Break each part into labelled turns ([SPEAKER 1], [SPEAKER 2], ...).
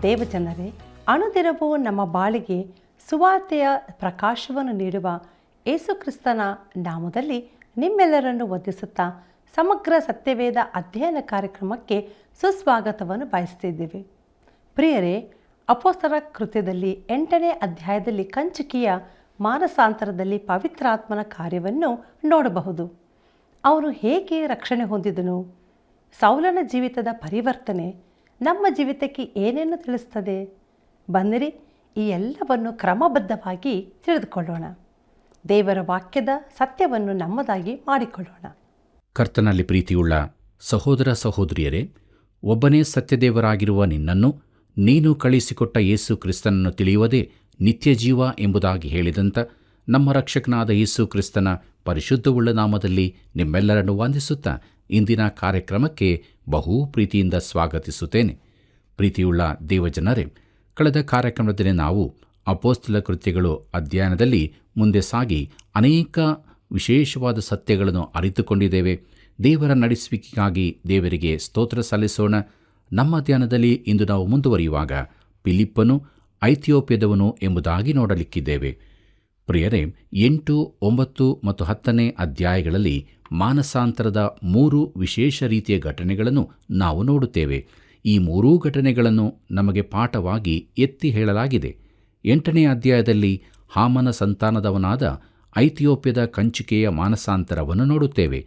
[SPEAKER 1] ದೇವಜನರೇ, ಅನುದಿನವೂ ನಮ್ಮ ಬಾಳಿಗೆ ಸುವಾರ್ತೆಯ ಪ್ರಕಾಶವನ್ನು ನೀಡುವ ಯೇಸುಕ್ರಿಸ್ತನ ನಾಮದಲ್ಲಿ ನಿಮ್ಮೆಲ್ಲರನ್ನು ವಂದಿಸುತ್ತಾ ಸಮಗ್ರ ಸತ್ಯವೇದ ಅಧ್ಯಯನ ಕಾರ್ಯಕ್ರಮಕ್ಕೆ ಸುಸ್ವಾಗತವನ್ನು ಬಯಸ್ತಿದ್ದೀವಿ. ಪ್ರಿಯರೇ, ಅಪೊಸ್ತಲರ ಕೃತ್ಯದಲ್ಲಿ 8ನೇ ಅಧ್ಯಾಯದಲ್ಲಿ ಕಂಚುಕಿಯ ಮಾನಸಾಂತರದಲ್ಲಿ ಪವಿತ್ರಾತ್ಮನ ಕಾರ್ಯವನ್ನು ನೋಡಬಹುದು. ಅವನು ಹೇಗೆ ರಕ್ಷಣೆ ಹೊಂದಿದನು? ಸೌಲನ ಜೀವಿತದ ಪರಿವರ್ತನೆ ನಮ್ಮ ಜೀವಿತಕ್ಕೆ ಏನೇನು ತಿಳಿಸ್ತದೆ? ಬನ್ನಿರಿ, ಈ ಎಲ್ಲವನ್ನು ಕ್ರಮಬದ್ಧವಾಗಿ ತಿಳಿದುಕೊಳ್ಳೋಣ. ದೇವರ ವಾಕ್ಯದ ಸತ್ಯವನ್ನು ನಮ್ಮದಾಗಿ ಮಾಡಿಕೊಳ್ಳೋಣ.
[SPEAKER 2] ಕರ್ತನಲ್ಲಿ ಪ್ರೀತಿಯುಳ್ಳ ಸಹೋದರ ಸಹೋದರಿಯರೇ, ಒಬ್ಬನೇ ಸತ್ಯದೇವರಾಗಿರುವ ನಿನ್ನನ್ನು, ನೀನು ಕಳಿಸಿಕೊಟ್ಟ ಯೇಸು ಕ್ರಿಸ್ತನನ್ನು ತಿಳಿಯುವುದೇ ನಿತ್ಯ ಜೀವ ಎಂಬುದಾಗಿ ಹೇಳಿದಂಥ ನಮ್ಮ ರಕ್ಷಕನಾದ ಯೇಸು ಕ್ರಿಸ್ತನ ಪರಿಶುದ್ಧವುಳ್ಳ ನಾಮದಲ್ಲಿ ನಿಮ್ಮೆಲ್ಲರನ್ನು ವಂದಿಸುತ್ತಾ ಇಂದಿನ ಕಾರ್ಯಕ್ರಮಕ್ಕೆ ಬಹು ಪ್ರೀತಿಯಿಂದ ಸ್ವಾಗತಿಸುತ್ತೇನೆ. ಪ್ರೀತಿಯುಳ್ಳ ದೇವಜನರೇ, ಕಳೆದ ಕಾರ್ಯಕ್ರಮದಲ್ಲಿ ನಾವು ಅಪೊಸ್ತಲ ಕೃತ್ಯಗಳು ಅಧ್ಯಯನದಲ್ಲಿ ಮುಂದೆ ಸಾಗಿ ಅನೇಕ ವಿಶೇಷವಾದ ಸತ್ಯಗಳನ್ನು ಅರಿತುಕೊಂಡಿದ್ದೇವೆ. ದೇವರ ನಡೆಸುವಿಕೆಗಾಗಿ ದೇವರಿಗೆ ಸ್ತೋತ್ರ ಸಲ್ಲಿಸೋಣ. ನಮ್ಮ ಧ್ಯಾನದಲ್ಲಿ ಇಂದು ನಾವು ಮುಂದುವರಿಯುವಾಗ ಫಿಲಿಪ್ಪನು ಐಥಿಯೋಪ್ಯದವನು ಎಂಬುದಾಗಿ ನೋಡಲಿಕ್ಕಿದ್ದೇವೆ. ಪ್ರಿಯರೇ, 8, 9 ಮತ್ತು 10ನೇ ಅಧ್ಯಾಯಗಳಲ್ಲಿ ಮಾನಸಾಂತರದ 3 ವಿಶೇಷ ರೀತಿಯ ಘಟನೆಗಳನ್ನು ನಾವು ನೋಡುತ್ತೇವೆ. ಈ 3 ಘಟನೆಗಳನ್ನು ನಮಗೆ ಪಾಠವಾಗಿ ಎತ್ತಿ ಹೇಳಲಾಗಿದೆ. 8ನೇ ಅಧ್ಯಾಯದಲ್ಲಿ ಹಾಮನ ಸಂತಾನದವನಾದ ಐಥಿಯೋಪ್ಯದ ಕಂಚುಕಿಯ ಮಾನಸಾಂತರವನ್ನು ನೋಡುತ್ತೇವೆ.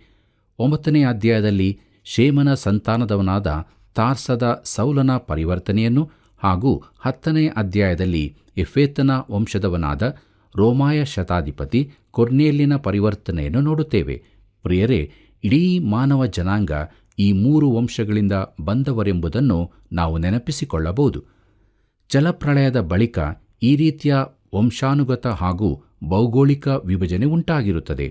[SPEAKER 2] 9ನೇ ಅಧ್ಯಾಯದಲ್ಲಿ ಶೇಮನ ಸಂತಾನದವನಾದ ತಾರ್ಸದ ಸೌಲನ ಪರಿವರ್ತನೆಯನ್ನು ಹಾಗೂ 10ನೇ ಅಧ್ಯಾಯದಲ್ಲಿ ಎಫೇತನ ವಂಶದವನಾದ ರೋಮಾಯ ಶತಾಧಿಪತಿ ಕೊರ್ನೇಲಿಯನ ಪರಿವರ್ತನೆಯನ್ನು ನೋಡುತ್ತೇವೆ. ಪ್ರಿಯರೇ, ಇಡೀ ಮಾನವ ಜನಾಂಗ ಈ 3 ವಂಶಗಳಿಂದ ಬಂದವರೆಂಬುದನ್ನು ನಾವು ನೆನಪಿಸಿಕೊಳ್ಳಬಹುದು. ಜಲಪ್ರಳಯದ ಬಳಿಕ ಈ ರೀತಿಯ ವಂಶಾನುಗತ ಹಾಗೂ ಭೌಗೋಳಿಕ ವಿಭಜನೆ ಉಂಟಾಗಿರುತ್ತದೆ.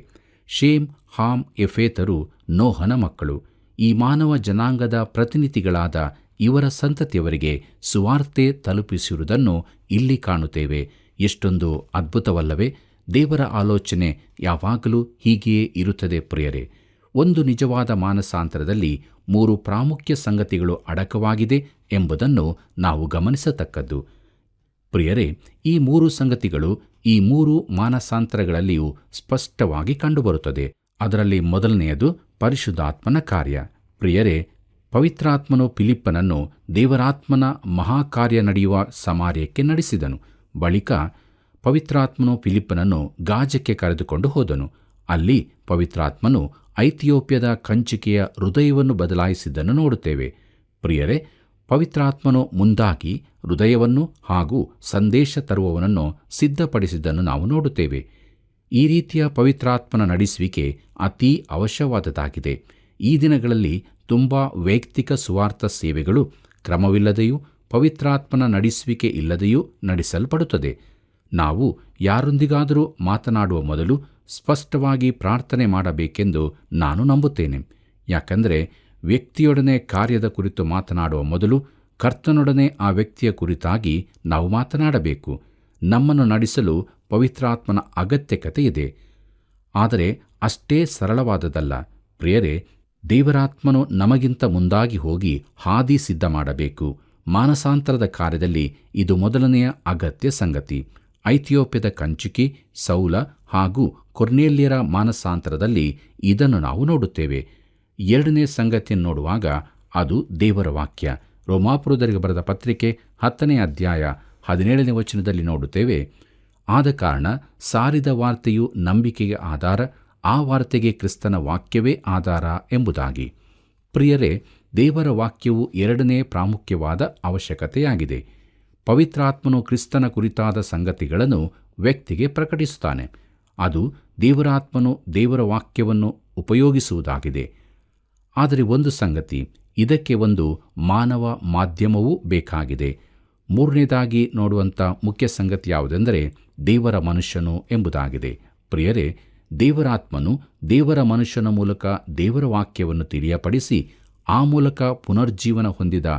[SPEAKER 2] ಶೇಮ್, ಹಾಮ್, ಎಫೇತರು ನೋಹನ ಮಕ್ಕಳು. ಈ ಮಾನವ ಜನಾಂಗದ ಪ್ರತಿನಿಧಿಗಳಾದ ಇವರ ಸಂತತಿಯವರಿಗೆ ಸುವಾರ್ತೆ ತಲುಪಿಸಿರುವುದನ್ನು ಇಲ್ಲಿ ಕಾಣುತ್ತೇವೆ. ಎಷ್ಟೊಂದು ಅದ್ಭುತವಲ್ಲವೇ? ದೇವರ ಆಲೋಚನೆ ಯಾವಾಗಲೂ ಹೀಗೆಯೇ ಇರುತ್ತದೆ. ಪ್ರಿಯರೇ, ಒಂದು ನಿಜವಾದ ಮಾನಸಾಂತರದಲ್ಲಿ 3 ಪ್ರಾಮುಖ್ಯ ಸಂಗತಿಗಳು ಅಡಕವಾಗಿದೆ ಎಂಬುದನ್ನು ನಾವು ಗಮನಿಸತಕ್ಕದ್ದು. ಪ್ರಿಯರೇ, ಈ 3 ಸಂಗತಿಗಳು ಈ 3 ಮಾನಸಾಂತರಗಳಲ್ಲಿಯೂ ಸ್ಪಷ್ಟವಾಗಿ ಕಂಡುಬರುತ್ತದೆ. ಅದರಲ್ಲಿ ಮೊದಲನೆಯದು ಪರಿಶುದ್ಧಾತ್ಮನ ಕಾರ್ಯ. ಪ್ರಿಯರೇ, ಪವಿತ್ರಾತ್ಮನು ಫಿಲಿಪ್ಪನನ್ನು ದೇವರಾತ್ಮನ ಮಹಾಕಾರ್ಯ ನಡೆಯುವ ಸಮಾರ್ಯಕ್ಕೆ ನಡೆಸಿದನು. ಬಳಿಕ ಪವಿತ್ರಾತ್ಮನು ಫಿಲಿಪ್ಪನನ್ನು ಗಾಜಕ್ಕೆ ಕರೆದುಕೊಂಡು ಹೋದನು. ಅಲ್ಲಿ ಪವಿತ್ರಾತ್ಮನು ಐಥಿಯೋಪ್ಯದ ಕಂಚುಕಿಯ ಹೃದಯವನ್ನು ಬದಲಾಯಿಸಿದ್ದನ್ನು ನೋಡುತ್ತೇವೆ. ಪ್ರಿಯರೇ, ಪವಿತ್ರಾತ್ಮನು ಮುಂದಾಗಿ ಹೃದಯವನ್ನು ಹಾಗೂ ಸಂದೇಶ ತರುವವನನ್ನು ಸಿದ್ಧಪಡಿಸಿದ್ದನ್ನು ನಾವು ನೋಡುತ್ತೇವೆ. ಈ ರೀತಿಯ ಪವಿತ್ರಾತ್ಮನ ನಡೆಸುವಿಕೆ ಅತೀ ಅವಶ್ಯವಾದದ್ದಾಗಿದೆ. ಈ ದಿನಗಳಲ್ಲಿ ತುಂಬ ವೈಯಕ್ತಿಕ ಸುವಾರ್ಥ ಸೇವೆಗಳು ಕ್ರಮವಿಲ್ಲದೆಯೂ ಪವಿತ್ರಾತ್ಮನ ನಡೆಸುವಿಕೆ ಇಲ್ಲದೆಯೂ ನಡೆಸಲ್ಪಡುತ್ತದೆ. ನಾವು ಯಾರೊಂದಿಗಾದರೂ ಮಾತನಾಡುವ ಮೊದಲು ಸ್ಪಷ್ಟವಾಗಿ ಪ್ರಾರ್ಥನೆ ಮಾಡಬೇಕೆಂದು ನಾನು ನಂಬುತ್ತೇನೆ. ಯಾಕಂದರೆ ವ್ಯಕ್ತಿಯೊಡನೆ ಕಾರ್ಯದ ಕುರಿತು ಮಾತನಾಡುವ ಮೊದಲು ಕರ್ತನೊಡನೆ ಆ ವ್ಯಕ್ತಿಯ ಕುರಿತಾಗಿ ನಾವು ಮಾತನಾಡಬೇಕು. ನಮ್ಮನ್ನು ನಡೆಸಲು ಪವಿತ್ರಾತ್ಮನ ಅಗತ್ಯಕತೆ ಇದೆ. ಆದರೆ ಅಷ್ಟೇ ಸರಳವಾದದಲ್ಲ. ಪ್ರಿಯರೇ, ದೇವರಾತ್ಮನು ನಮಗಿಂತ ಮುಂದಾಗಿ ಹೋಗಿ ಹಾದಿ ಸಿದ್ಧ ಮಾಡಬೇಕು. ಮಾನಸಾಂತರದ ಕಾರ್ಯದಲ್ಲಿ ಇದು ಮೊದಲನೆಯ ಅಗತ್ಯ ಸಂಗತಿ. ಐಥಿಯೋಪ್ಯದ ಕಂಚುಕಿ, ಸೌಲ ಹಾಗೂ ಕೊರ್ನೇಲ್ಯರ ಮಾನಸಾಂತರದಲ್ಲಿ ಇದನ್ನು ನಾವು ನೋಡುತ್ತೇವೆ. 2ನೇ ಸಂಗತಿಯನ್ನು ನೋಡುವಾಗ ಅದು ದೇವರ ವಾಕ್ಯ. ರೋಮಾಪುರದವರಿಗೆ ಬರೆದ ಪತ್ರಿಕೆ 10ನೇ ಅಧ್ಯಾಯ 17ನೇ ವಚನದಲ್ಲಿ ನೋಡುತ್ತೇವೆ, ಆದ ಕಾರಣ ಸಾರಿದ ವಾರ್ತೆಯು ನಂಬಿಕೆಗೆ ಆಧಾರ, ಆ ವಾರ್ತೆಗೆ ಕ್ರಿಸ್ತನ ವಾಕ್ಯವೇ ಆಧಾರ ಎಂಬುದಾಗಿ. ಪ್ರಿಯರೇ, ದೇವರ ವಾಕ್ಯವು 2ನೇ ಪ್ರಾಮುಖ್ಯವಾದ ಅವಶ್ಯಕತೆಯಾಗಿದೆ. ಪವಿತ್ರಾತ್ಮನು ಕ್ರಿಸ್ತನ ಕುರಿತಾದ ಸಂಗತಿಗಳನ್ನು ವ್ಯಕ್ತಿಗೆ ಪ್ರಕಟಿಸುತ್ತಾನೆ. ಅದು ದೇವರಾತ್ಮನು ದೇವರ ವಾಕ್ಯವನ್ನು ಉಪಯೋಗಿಸುವುದಾಗಿದೆ. ಆದರೆ ಒಂದು ಸಂಗತಿ, ಇದಕ್ಕೆ ಒಂದು ಮಾನವ ಮಾಧ್ಯಮವೂ ಬೇಕಾಗಿದೆ. 3ನೇದಾಗಿ ನೋಡುವಂಥ ಮುಖ್ಯ ಸಂಗತಿ ಯಾವುದೆಂದರೆ ದೇವರ ಮನುಷ್ಯನು ಎಂಬುದಾಗಿದೆ. ಪ್ರಿಯರೇ, ದೇವರಾತ್ಮನು ದೇವರ ಮನುಷ್ಯನ ಮೂಲಕ ದೇವರ ವಾಕ್ಯವನ್ನು ತಿಳಿಯಪಡಿಸಿ ಆ ಮೂಲಕ ಪುನರ್ಜೀವನ ಹೊಂದಿದ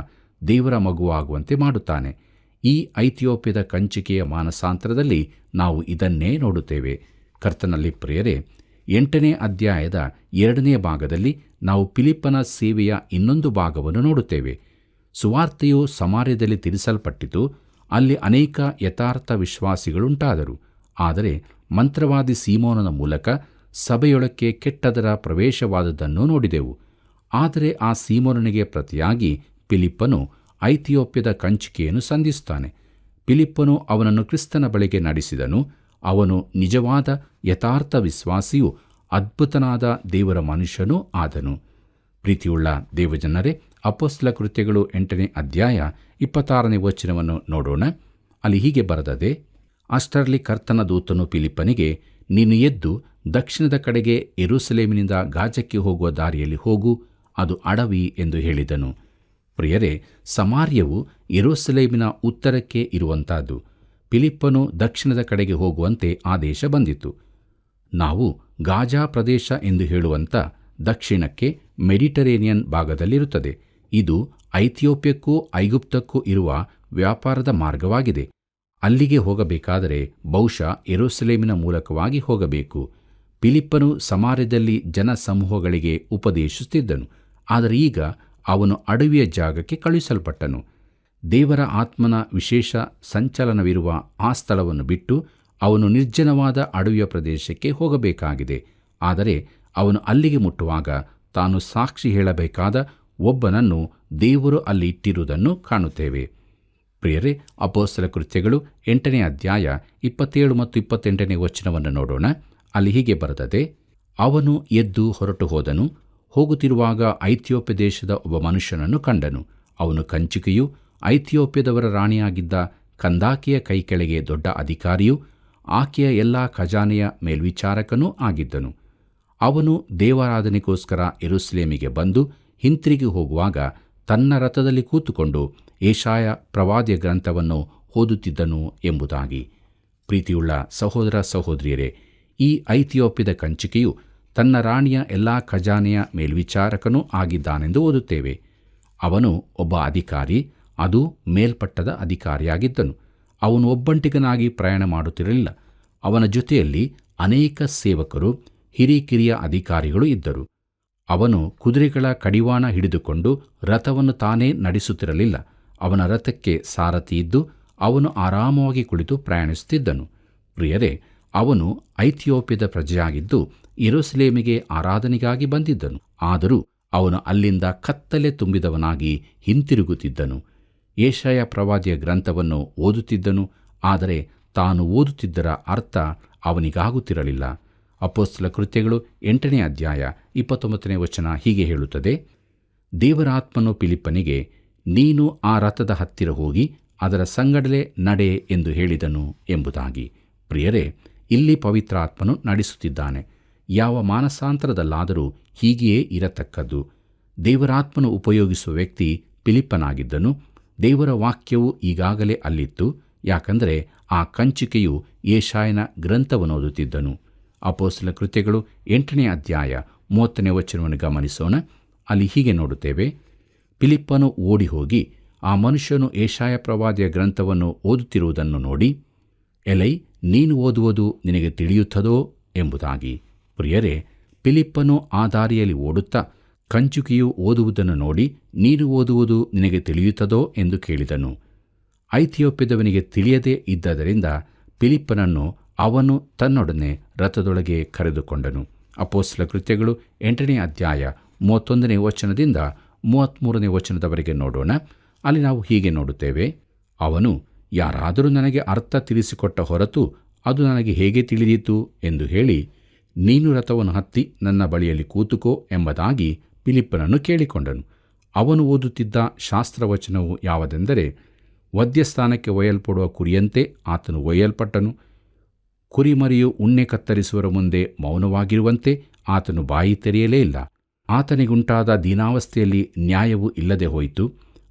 [SPEAKER 2] ದೇವರ ಮಗುವಾಗುವಂತೆ ಮಾಡುತ್ತಾನೆ. ಈ ಐಥಿಯೋಪ್ಯದ ಕಂಚುಕಿಯ ಮಾನಸಾಂತರದಲ್ಲಿ ನಾವು ಇದನ್ನೇ ನೋಡುತ್ತೇವೆ. ಕರ್ತನಲ್ಲಿ ಪ್ರಿಯರೇ, 8ನೇ ಅಧ್ಯಾಯದ 2ನೇ ಭಾಗದಲ್ಲಿ ನಾವು ಫಿಲಿಪ್ಪನ ಸೇವೆಯ ಇನ್ನೊಂದು ಭಾಗವನ್ನು ನೋಡುತ್ತೇವೆ. ಸುವಾರ್ತೆಯು ಸಮಾರ್ಯದಲ್ಲಿ ತಿಳಿಸಲ್ಪಟ್ಟಿತು. ಅಲ್ಲಿ ಅನೇಕ ಯಥಾರ್ಥ ವಿಶ್ವಾಸಿಗಳುಂಟಾದರು. ಆದರೆ ಮಂತ್ರವಾದಿ ಸೀಮೋನನ ಮೂಲಕ ಸಭೆಯೊಳಕ್ಕೆ ಕೆಟ್ಟದರ ಪ್ರವೇಶವಾದದ್ದನ್ನು ನೋಡಿದೆವು. ಆದರೆ ಆ ಸೀಮೋನನಿಗೆ ಪ್ರತಿಯಾಗಿ ಫಿಲಿಪ್ಪನು ಐಥಿಯೋಪ್ಯದ ಕಂಚುಕಿಯನ್ನು ಸಂಧಿಸುತ್ತಾನೆ. ಫಿಲಿಪ್ಪನು ಅವನನ್ನು ಕ್ರಿಸ್ತನ ಬಳಿಗೆ ನಡೆಸಿದನು. ಅವನು ನಿಜವಾದ ಯಥಾರ್ಥ ವಿಶ್ವಾಸಿಯೂ ಅದ್ಭುತನಾದ ದೇವರ ಮನುಷ್ಯನೂ ಆದನು. ಪ್ರೀತಿಯುಳ್ಳ ದೇವಜನರೇ, ಅಪೊಸ್ತಲ ಕೃತ್ಯಗಳು 8ನೇ ಅಧ್ಯಾಯ 26ನೇ ವಚನವನ್ನು ನೋಡೋಣ. ಅಲ್ಲಿ ಹೀಗೆ ಬರೆದದೆ: ಅಷ್ಟರಲ್ಲಿ ಕರ್ತನ ದೂತನು ಫಿಲಿಪ್ಪನಿಗೆ, ನೀನು ಎದ್ದು ದಕ್ಷಿಣದ ಕಡೆಗೆ ಯೆರೂಸಲೇಮಿನಿಂದ ಗಾಜಕ್ಕೆ ಹೋಗುವ ದಾರಿಯಲ್ಲಿ ಹೋಗು, ಅದು ಅಡವಿ ಎಂದು ಹೇಳಿದನು. ಪ್ರಿಯರೇ, ಸಮಾರ್ಯವು ಯೆರೂಸಲೇಮಿನ ಉತ್ತರಕ್ಕೆ ಇರುವಂತಹದ್ದು. ಫಿಲಿಪ್ಪನು ದಕ್ಷಿಣದ ಕಡೆಗೆ ಹೋಗುವಂತೆ ಆದೇಶ ಬಂದಿತು. ನಾವು ಗಾಜಾ ಪ್ರದೇಶ ಎಂದು ಹೇಳುವಂಥ ದಕ್ಷಿಣಕ್ಕೆ ಮೆಡಿಟರೇನಿಯನ್ ಭಾಗದಲ್ಲಿರುತ್ತದೆ. ಇದು ಐಥಿಯೋಪ್ಯಕ್ಕೂ ಐಗುಪ್ತಕ್ಕೂ ಇರುವ ವ್ಯಾಪಾರದ ಮಾರ್ಗವಾಗಿದೆ. ಅಲ್ಲಿಗೆ ಹೋಗಬೇಕಾದರೆ ಬಹುಶಃ ಯೆರೂಸಲೇಮಿನ ಮೂಲಕವಾಗಿ ಹೋಗಬೇಕು. ಫಿಲಿಪ್ಪನು ಸಮಾರ್ಯದಲ್ಲಿ ಜನಸಮೂಹಗಳಿಗೆ ಉಪದೇಶಿಸುತ್ತಿದ್ದನು. ಆದರೆ ಈಗ ಅವನು ಅಡವಿಯ ಜಾಗಕ್ಕೆ ಕಳುಹಿಸಲ್ಪಟ್ಟನು. ದೇವರ ಆತ್ಮನ ವಿಶೇಷ ಸಂಚಲನವಿರುವ ಆ ಸ್ಥಳವನ್ನು ಬಿಟ್ಟು ಅವನು ನಿರ್ಜನವಾದ ಅಡವಿಯ ಪ್ರದೇಶಕ್ಕೆ ಹೋಗಬೇಕಾಗಿದೆ. ಆದರೆ ಅವನು ಅಲ್ಲಿಗೆ ಮುಟ್ಟುವಾಗ ತಾನು ಸಾಕ್ಷಿ ಹೇಳಬೇಕಾದ ಒಬ್ಬನನ್ನು ದೇವರು ಅಲ್ಲಿ ಇಟ್ಟಿರುವುದನ್ನು ಕಾಣುತ್ತೇವೆ. ಪ್ರಿಯರೇ, ಅಪೊಸ್ತಲ ಕೃತ್ಯಗಳು 8ನೇ ಅಧ್ಯಾಯ 27 ಮತ್ತು 28ನೇ ವಚನವನ್ನು ನೋಡೋಣ. ಅಲ್ಲಿ ಹೀಗೆ ಬರೆದದೆ: ಅವನು ಎದ್ದು ಹೊರಟು ಹೋದನು. ಹೋಗುತ್ತಿರುವಾಗ ಐಥಿಯೋಪ್ಯ ದೇಶದ ಒಬ್ಬ ಮನುಷ್ಯನನ್ನು ಕಂಡನು. ಅವನು ಕಂಚುಕಿಯೂ ಐಥಿಯೋಪ್ಯದವರ ರಾಣಿಯಾಗಿದ್ದ ಕಂದಾಕಿಯ ಕೈ ಕೆಳಗೆ ದೊಡ್ಡ ಅಧಿಕಾರಿಯೂ ಆಕೆಯ ಎಲ್ಲ ಖಜಾನೆಯ ಮೇಲ್ವಿಚಾರಕನೂ ಆಗಿದ್ದನು. ಅವನು ದೇವಾರಾಧನೆಗೋಸ್ಕರ ಯೆರೂಸಲೇಮಿಗೆ ಬಂದು ಹಿಂತಿರುಗಿ ಹೋಗುವಾಗ ತನ್ನ ರಥದಲ್ಲಿ ಕೂತುಕೊಂಡು ಯೆಶಾಯ ಪ್ರವಾದಿಯ ಗ್ರಂಥವನ್ನು ಓದುತ್ತಿದ್ದನು ಎಂಬುದಾಗಿ. ಪ್ರೀತಿಯುಳ್ಳ ಸಹೋದರ ಸಹೋದರಿಯರೇ, ಈ ಐಥಿಯೋಪ್ಯದ ಕಂಚುಕಿಯು ತನ್ನ ರಾಣಿಯ ಎಲ್ಲ ಖಜಾನೆಯ ಮೇಲ್ವಿಚಾರಕನೂ ಆಗಿದ್ದಾನೆಂದು ಓದುತ್ತೇವೆ. ಅವನು ಒಬ್ಬ ಅಧಿಕಾರಿ, ಅದು ಮೇಲ್ಪಟ್ಟದ ಅಧಿಕಾರಿಯಾಗಿದ್ದನು. ಅವನು ಒಬ್ಬಂಟಿಗನಾಗಿ ಪ್ರಯಾಣ ಮಾಡುತ್ತಿರಲಿಲ್ಲ. ಅವನ ಜೊತೆಯಲ್ಲಿ ಅನೇಕ ಸೇವಕರು, ಹಿರಿಕಿರಿಯ ಅಧಿಕಾರಿಗಳು ಇದ್ದರು. ಅವನು ಕುದುರೆಗಳ ಕಡಿವಾಣ ಹಿಡಿದುಕೊಂಡು ರಥವನ್ನು ತಾನೇ ನಡೆಸುತ್ತಿರಲಿಲ್ಲ. ಅವನ ರಥಕ್ಕೆ ಸಾರಥಿ ಇದ್ದು ಅವನು ಆರಾಮವಾಗಿ ಕುಳಿತು ಪ್ರಯಾಣಿಸುತ್ತಿದ್ದನು. ಪ್ರಿಯರೇ, ಅವನು ಐಥಿಯೋಪ್ಯದ ಪ್ರಜೆಯಾಗಿದ್ದು ಯೆರೂಸಲೇಮಿಗೆ ಆರಾಧನೆಗಾಗಿ ಬಂದಿದ್ದನು. ಆದರೂ ಅವನು ಅಲ್ಲಿಂದ ಕತ್ತಲೆ ತುಂಬಿದವನಾಗಿ ಹಿಂತಿರುಗುತ್ತಿದ್ದನು. ಯೆಶಾಯ ಪ್ರವಾದಿಯ ಗ್ರಂಥವನ್ನು ಓದುತ್ತಿದ್ದನು. ಆದರೆ ತಾನು ಓದುತ್ತಿದ್ದರ ಅರ್ಥ ಅವನಿಗಾಗುತ್ತಿರಲಿಲ್ಲ. ಅಪೊಸ್ತಲ ಕೃತ್ಯಗಳು 8ನೇ ಅಧ್ಯಾಯ 29ನೇ ವಚನ ಹೀಗೆ ಹೇಳುತ್ತದೆ: ದೇವರಾತ್ಮನು ಫಿಲಿಪ್ಪನಿಗೆ, ನೀನು ಆ ರಥದ ಹತ್ತಿರ ಹೋಗಿ ಅದರ ಸಂಗಡಲೇ ನಡೆ ಎಂದು ಹೇಳಿದನು ಎಂಬುದಾಗಿ. ಪ್ರಿಯರೇ, ಇಲ್ಲಿ ಪವಿತ್ರಾತ್ಮನು ನಡೆಸುತ್ತಿದ್ದಾನೆ. ಯಾವ ಮಾನಸಾಂತರದಲ್ಲಾದರೂ ಹೀಗೆಯೇ ಇರತಕ್ಕದ್ದು. ದೇವರಾತ್ಮನು ಉಪಯೋಗಿಸುವ ವ್ಯಕ್ತಿ ಫಿಲಿಪ್ಪನಾಗಿದ್ದನು. ದೇವರ ವಾಕ್ಯವು ಈಗಾಗಲೇ ಅಲ್ಲಿತ್ತು. ಯಾಕಂದರೆ ಆ ಕಂಚುಕೆಯು ಯೆಶಾಯನ ಗ್ರಂಥವನ್ನು ಓದುತ್ತಿದ್ದನು. ಅಪೊಸ್ತಲ ಕೃತ್ಯಗಳು 8ನೇ ಅಧ್ಯಾಯ 30ನೇ ವಚನವನ್ನು ಗಮನಿಸೋಣ. ಅಲ್ಲಿ ಹೀಗೆ ನೋಡುತ್ತೇವೆ: ಫಿಲಿಪ್ಪನು ಓಡಿ ಹೋಗಿ ಆ ಮನುಷ್ಯನು ಯೆಶಾಯ ಪ್ರವಾದಿಯ ಗ್ರಂಥವನ್ನು ಓದುತ್ತಿರುವುದನ್ನು ನೋಡಿ, ಎಲೈ, ನೀನು ಓದುವುದು ನಿನಗೆ ತಿಳಿಯುತ್ತದೋ ಎಂಬುದಾಗಿ. ಪ್ರಿಯರೇ, ಫಿಲಿಪ್ಪನು ಆ ದಾರಿಯಲ್ಲಿ ಓಡುತ್ತಾ ಕಂಚುಕಿಯು ಓದುವುದನ್ನು ನೋಡಿ, ನೀನು ಓದುವುದು ನಿನಗೆ ತಿಳಿಯುತ್ತದೋ ಎಂದು ಕೇಳಿದನು. ಐಥಿಯೋಪ್ಯದವನಿಗೆ ತಿಳಿಯದೇ ಇದ್ದರಿಂದ ಫಿಲಿಪ್ಪನನ್ನು ಅವನು ತನ್ನೊಡನೆ ರಥದೊಳಗೆ ಕರೆದುಕೊಂಡನು. ಅಪೊಸ್ತಲ ಕೃತ್ಯಗಳು 8ನೇ ಅಧ್ಯಾಯ 31ನೇ ವಚನದಿಂದ 33ನೇ ವಚನದವರೆಗೆ ನೋಡೋಣ. ಅಲ್ಲಿ ನಾವು ಹೀಗೆ ನೋಡುತ್ತೇವೆ: ಅವನು, ಯಾರಾದರೂ ನನಗೆ ಅರ್ಥ ತಿಳಿಸಿಕೊಟ್ಟ ಹೊರತು ಅದು ನನಗೆ ಹೇಗೆ ತಿಳಿದೀತು ಎಂದು ಹೇಳಿ, ನೀನು ರಥವನ್ನು ಹತ್ತಿ ನನ್ನ ಬಳಿಯಲ್ಲಿ ಕೂತುಕೋ ಎಂಬುದಾಗಿ ಫಿಲಿಪ್ಪನನ್ನು ಕೇಳಿಕೊಂಡನು. ಅವನು ಓದುತ್ತಿದ್ದ ಶಾಸ್ತ್ರವಚನವು ಯಾವುದೆಂದರೆ, ವಧ್ಯಸ್ಥಾನಕ್ಕೆ ಒಯ್ಯಲ್ಪಡುವ ಕುರಿಯಂತೆ ಆತನು ಒಯ್ಯಲ್ಪಟ್ಟನು. ಕುರಿಮರಿಯು ಉಣ್ಣೆ ಕತ್ತರಿಸುವರ ಮುಂದೆ ಮೌನವಾಗಿರುವಂತೆ ಆತನು ಬಾಯಿ ತೆರೆಯಲೇ ಇಲ್ಲ. ಆತನಿಗುಂಟಾದ ದೀನಾವಸ್ಥೆಯಲ್ಲಿ ನ್ಯಾಯವು ಇಲ್ಲದೆ ಹೋಯಿತು.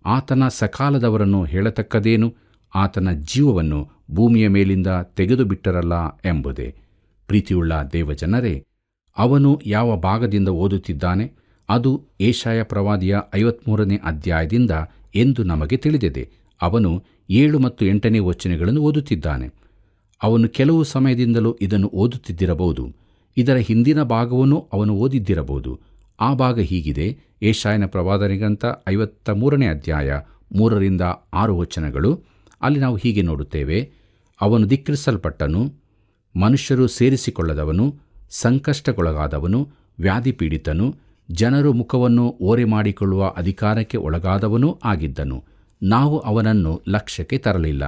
[SPEAKER 2] ಆತನ ಸಕಾಲದವರನ್ನು ಹೇಳತಕ್ಕದೇನು? ಆತನ ಜೀವವನ್ನು ಭೂಮಿಯ ಮೇಲಿಂದ ತೆಗೆದು ಬಿಟ್ಟರಲ್ಲ ಎಂಬುದೇ. ಪ್ರೀತಿಯುಳ್ಳ ದೇವಜನರೇ, ಅವನು ಯಾವ ಭಾಗದಿಂದ ಓದುತ್ತಿದ್ದಾನೆ? ಅದು ಯೆಶಾಯ ಪ್ರವಾದಿಯ 53ನೇ ಅಧ್ಯಾಯದಿಂದ ಎಂದು ನಮಗೆ ತಿಳಿದಿದೆ. ಅವನು 7 ಮತ್ತು 8ನೇ ವಚನಗಳನ್ನು ಓದುತ್ತಿದ್ದಾನೆ. ಅವನು ಕೆಲವು ಸಮಯದಿಂದಲೂ ಇದನ್ನು ಓದುತ್ತಿದ್ದಿರಬಹುದು. ಇದರ ಹಿಂದಿನ ಭಾಗವನ್ನು ಅವನು ಓದಿದ್ದಿರಬಹುದು. ಆ ಭಾಗ ಹೀಗಿದೆ: ಯೆಶಾಯನ ಪ್ರವಾದನೆ ಗ್ರಂಥ 53ನೇ ಅಧ್ಯಾಯ 3-6 ವಚನಗಳು. ಅಲ್ಲಿ ನಾವು ಹೀಗೆ ನೋಡುತ್ತೇವೆ, ಅವನು ಧಿಕ್ಕರಿಸಲ್ಪಟ್ಟನು, ಮನುಷ್ಯರು ಸೇರಿಸಿಕೊಳ್ಳದವನು, ಸಂಕಷ್ಟಕ್ಕೊಳಗಾದವನು, ವ್ಯಾಧಿಪೀಡಿತನು, ಜನರು ಮುಖವನ್ನು ಓರೆ ಮಾಡಿಕೊಳ್ಳುವ ಅಧಿಕಾರಕ್ಕೆ ಒಳಗಾದವನೂ ಆಗಿದ್ದನು. ನಾವು ಅವನನ್ನು ಲಕ್ಷ್ಯಕ್ಕೆ ತರಲಿಲ್ಲ.